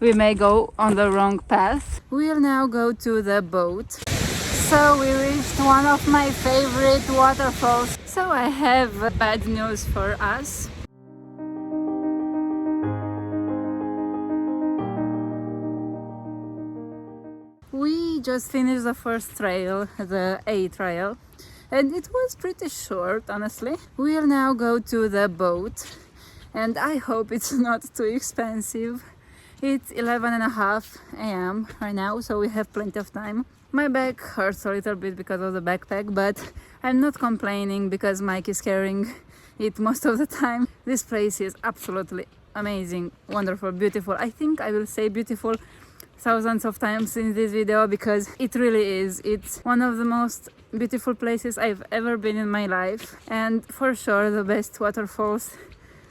we may go on the wrong path. We'll now go to the boat. So we reached one of my favorite waterfalls. So I have bad news for us. We just finished the first trail, the A trail, and it was pretty short, honestly. We'll now go to the boat, and I hope it's not too expensive. It's 11:30 a.m. right now, so we have plenty of time. My back hurts a little bit because of the backpack, but I'm not complaining because Mike is carrying it most of the time. This place is absolutely amazing, wonderful, beautiful. I think I will say beautiful thousands of times in this video because it really is. It's one of the most beautiful places I've ever been in my life, and for sure the best waterfalls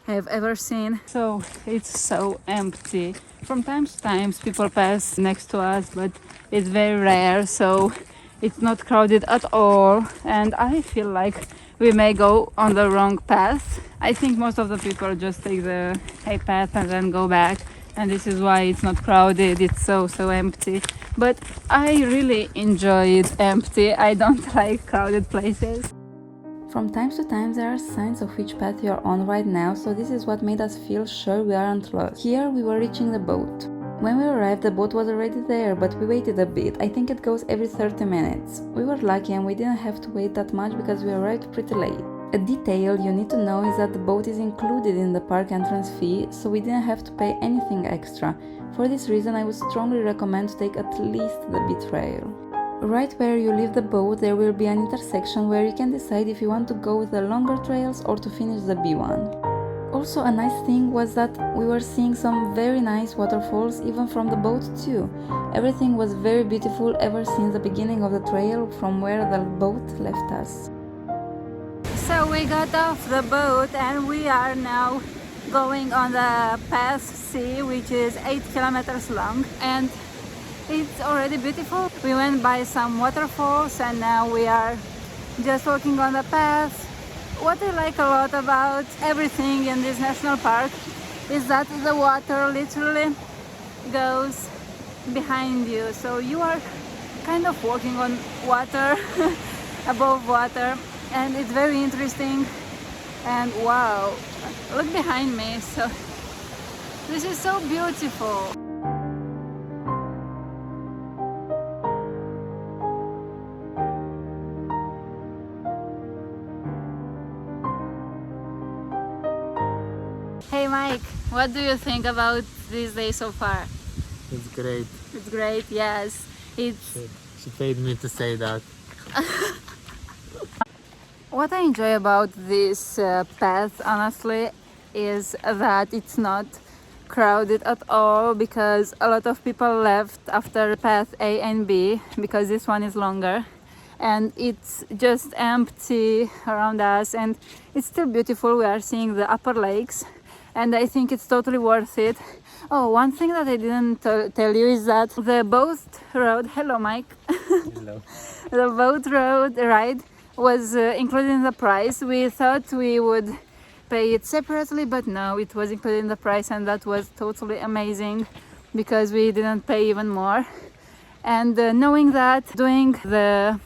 I've ever seen. So it's so empty. From time to time people pass next to us, but it's very rare, so it's not crowded at all, and I feel like we may go on the wrong path. I think most of the people just take the high path and then go back, and this is why it's not crowded. It's so empty, but I really enjoy it empty. I don't like crowded places. From time to time there are signs of which path you are on right now, so this is what made us feel sure we aren't lost. Here we were reaching the boat. When we arrived, the boat was already there, but we waited a bit. I think it goes every 30 minutes. We were lucky and we didn't have to wait that much because we arrived pretty late. A detail you need to know is that the boat is included in the park entrance fee, so we didn't have to pay anything extra. For this reason, I would strongly recommend to take at least the B trail. Right where you leave the boat, there will be an intersection where you can decide if you want to go with the longer trails or to finish the B one. Also, a nice thing was that we were seeing some very nice waterfalls even from the boat too. Everything was very beautiful ever since the beginning of the trail from where the boat left us. So we got off the boat and we are now going on the path C, which is 8 kilometers long, and it's already beautiful. We went by some waterfalls and now we are just walking on the path. What I like a lot about everything in this national park is that the water literally goes behind you, so you are kind of walking on water above water, and it's very interesting. And wow, look behind me, so this is so beautiful. Hey Mike, what do you think about this day so far? It's great. It's great, yes. She paid me to say that. What I enjoy about this path, honestly, is that it's not crowded at all, because a lot of people left after path A and B because this one is longer, and it's just empty around us, and it's still beautiful. We are seeing the upper lakes, and I think it's totally worth it. Oh, one thing that I didn't tell you is that the boat road, hello Mike, Hello. the boat road ride was included in the price. We thought we would pay it separately, but no, it was included in the price, and that was totally amazing because we didn't pay even more. And knowing that doing the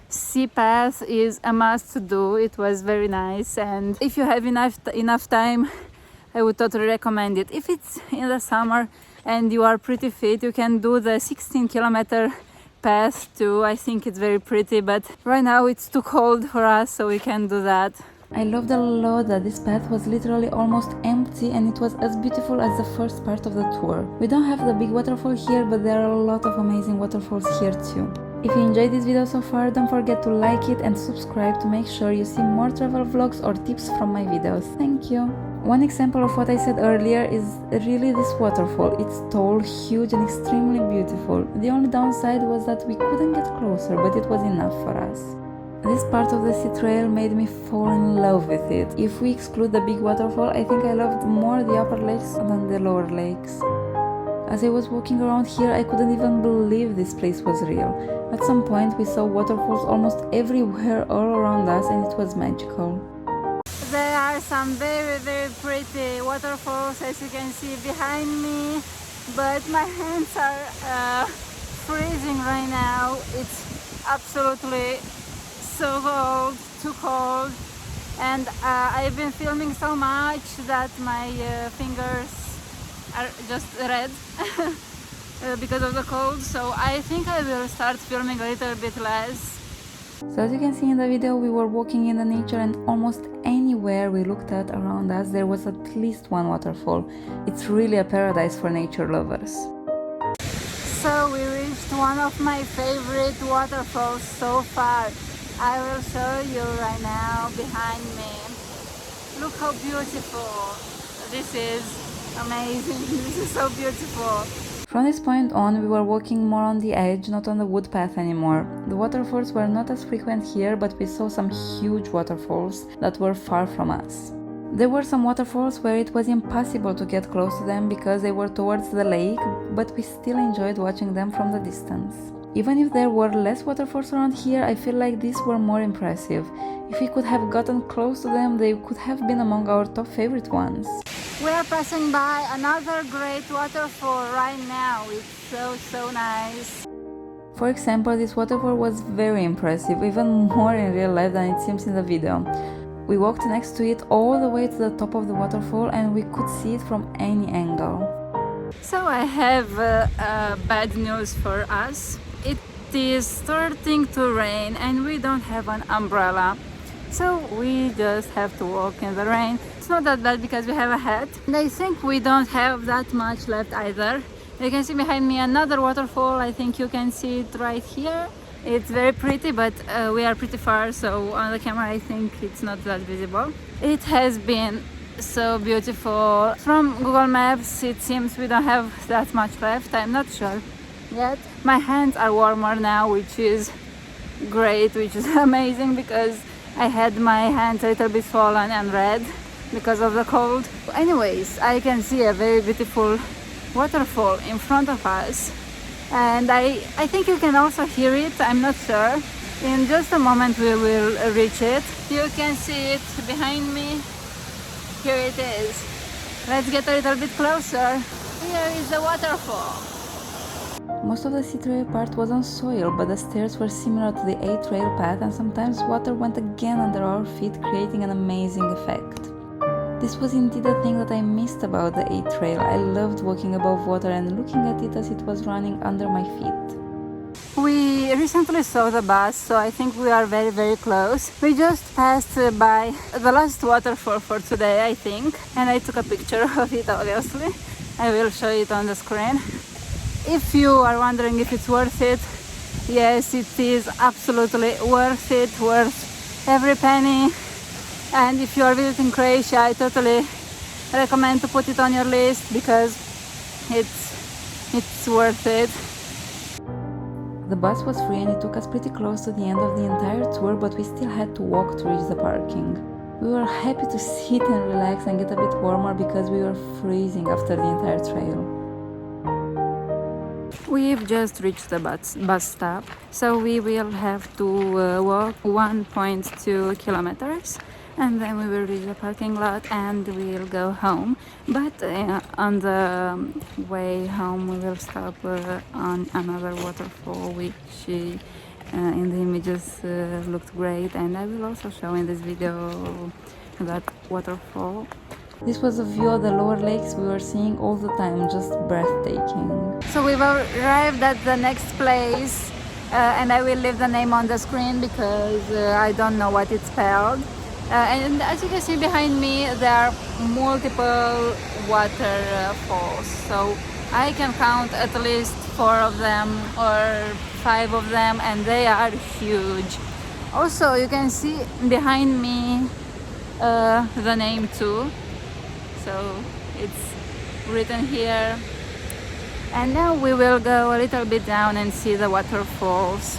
sea path is a must to do, it was very nice, and if you have enough time, I would totally recommend it. If it's in the summer and you are pretty fit, you can do the 16-kilometer path too. I think it's very pretty, but right now it's too cold for us, so we can't do that. I loved a lot that this path was literally almost empty, and it was as beautiful as the first part of the tour. We don't have the big waterfall here, but there are a lot of amazing waterfalls here too. If you enjoyed this video so far, don't forget to like it and subscribe to make sure you see more travel vlogs or tips from my videos. Thank you! One example of what I said earlier is really this waterfall. It's tall, huge and extremely beautiful. The only downside was that we couldn't get closer, but it was enough for us. This part of the sea trail made me fall in love with it. If we exclude the big waterfall, I think I loved more the upper lakes than the lower lakes. As I was walking around here, I couldn't even believe this place was real. At some point we saw waterfalls almost everywhere all around us, and it was magical. There are some very pretty waterfalls, as you can see behind me. but my hands are freezing right now. It's absolutely so cold, too cold, and I've been filming so much that my fingers are just red because of the cold, so I think I will start filming a little bit less. So as you can see in the video, we were walking in the nature, and almost anywhere we looked at around us there was at least one waterfall. It's really a paradise for nature lovers. So we reached one of my favorite waterfalls so far. I will show you right now behind me. Look how beautiful. This is amazing. This is so beautiful. From this point on, we were walking more on the edge, not on the wood path anymore. The waterfalls were not as frequent here, but we saw some huge waterfalls that were far from us. There were some waterfalls where it was impossible to get close to them because they were towards the lake, but we still enjoyed watching them from the distance. Even if there were less waterfalls around here, I feel like these were more impressive. If we could have gotten close to them, they could have been among our top favorite ones. We are passing by another great waterfall right now. It's so nice. For example, this waterfall was very impressive, even more in real life than it seems in the video. We walked next to it all the way to the top of the waterfall, and we could see it from any angle. So I have bad news for us. It is starting to rain and we don't have an umbrella. So we just have to walk in the rain. It's not that bad because we have a hat. And I think we don't have that much left either. You can see behind me another waterfall. I think you can see it right here. It's very pretty, but we are pretty far, so on the camera I think it's not that visible. It has been so beautiful. From Google Maps it seems we don't have that much left. I'm not sure yet. My hands are warmer now, which is great, which is amazing, because I had my hands a little bit swollen and red because of the cold. Anyways, I can see a very beautiful waterfall in front of us, and I think you can also hear it. I'm not sure. In just a moment we will reach it. You can see it behind me. Here it is. Let's get a little bit closer. Here is the waterfall. Most of the sea-trail part was on soil, but the stairs were similar to the A-trail path, and sometimes water went again under our feet, creating an amazing effect. This was indeed a thing that I missed about the A-trail. I loved walking above water and looking at it as it was running under my feet. We recently saw the bus, so I think we are very close. We just passed by the last waterfall for today, I think, and I took a picture of it, obviously. I will show it on the screen. If you are wondering if it's worth it, yes, it is absolutely worth it, worth every penny. And if you are visiting Croatia, I totally recommend to put it on your list because it's worth it. The bus was free and it took us pretty close to the end of the entire tour, but we still had to walk to reach the parking. We were happy to sit and relax and get a bit warmer because we were freezing after the entire trail. We've just reached the bus stop, so we will have to walk 1.2 kilometers, and then we will reach the parking lot and we'll go home. But on the way home we will stop on another waterfall, which in the images looked great, and I will also show in this video that waterfall. This was a view of the lower lakes we were seeing all the time, just breathtaking. So we've arrived at the next place, and I will leave the name on the screen because I don't know what it's spelled. And as you can see behind me, there are multiple waterfalls. So I can count at least 4 of them or 5 of them, and they are huge. Also, you can see behind me the name too. So it's written here. And now we will go a little bit down and see the waterfalls.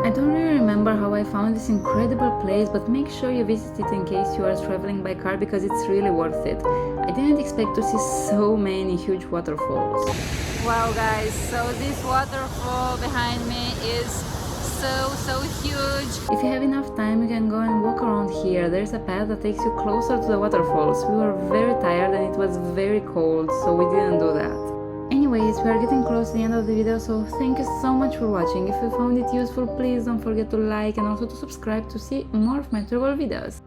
I don't really remember how I found this incredible place, but make sure you visit it in case you are traveling by car because it's really worth it. I didn't expect to see so many huge waterfalls. Wow guys, so this waterfall behind me is so huge. If you have enough time, you can go and walk around here. There's a path that takes you closer to the waterfalls. We were very tired and it was very cold, so we didn't do that. Anyway, Anyways, we are getting close to the end of the video, so thank you so much for watching. If you found it useful, please don't forget to like and also to subscribe to see more of my travel videos.